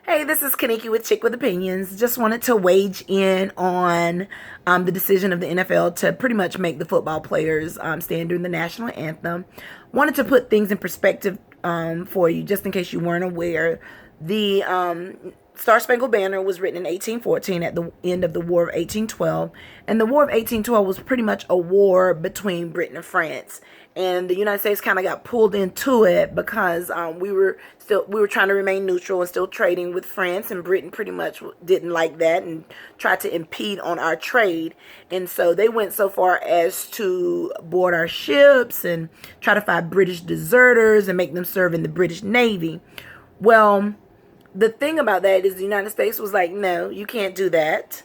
Hey, this is Kaniki with Chick with Opinions. Just wanted to wage in on the decision of the NFL to pretty much make the football players stand during the national anthem. Wanted to put things in perspective for you, just in case you weren't aware. The Star Spangled Banner was written in 1814 at the end of the War of 1812. And the War of 1812 was pretty much a war between Britain and France. And the United States kind of got pulled into it because we were trying to remain neutral and still trading with France, and Britain pretty much didn't like that and tried to impede on our trade. And so they went so far as to board our ships and try to find British deserters and make them serve in the British Navy. Well, the thing about that is the United States was like, no, you can't do that.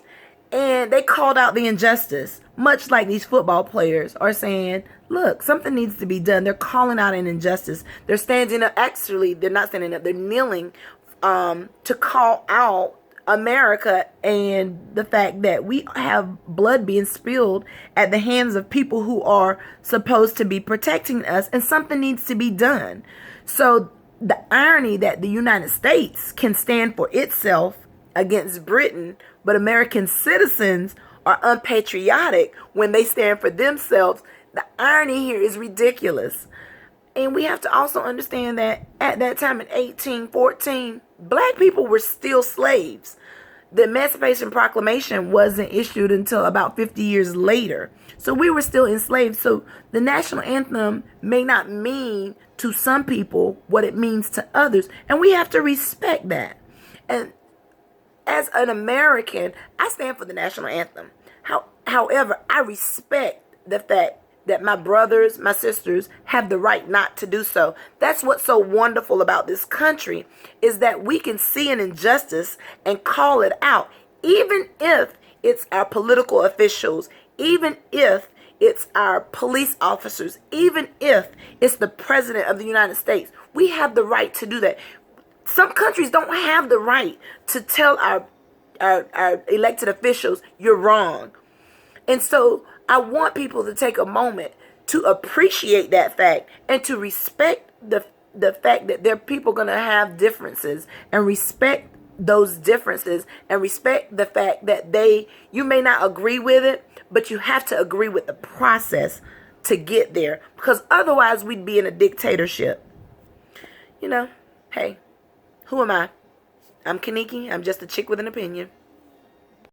And they called out the injustice, much like these football players are saying, look, something needs to be done. They're calling out an injustice. They're standing up. Actually, they're not standing up. They're kneeling to call out America and the fact that we have blood being spilled at the hands of people who are supposed to be protecting us, and something needs to be done. So the irony that the United States can stand for itself against Britain, but American citizens are unpatriotic when they stand for themselves. The irony here is ridiculous. And we have to also understand that at that time in 1814, black people were still slaves. The Emancipation Proclamation wasn't issued until about 50 years later. So we were still enslaved. So the national anthem may not mean to some people what it means to others. And we have to respect that. And as an American, I stand for the national anthem. However, I respect the fact that my brothers, my sisters have the right not to do so. That's what's so wonderful about this country, is that we can see an injustice and call it out, even if it's our political officials, even if it's our police officers, even if it's the president of the United States. We have the right to do that. Some countries don't have the right to tell our elected officials, you're wrong. And so I want people to take a moment to appreciate that fact and to respect the fact that there are people going to have differences, and respect those differences, and respect the fact that you may not agree with it, but you have to agree with the process to get there, because otherwise we'd be in a dictatorship. Hey, who am I? I'm Kaniki. I'm just a chick with an opinion.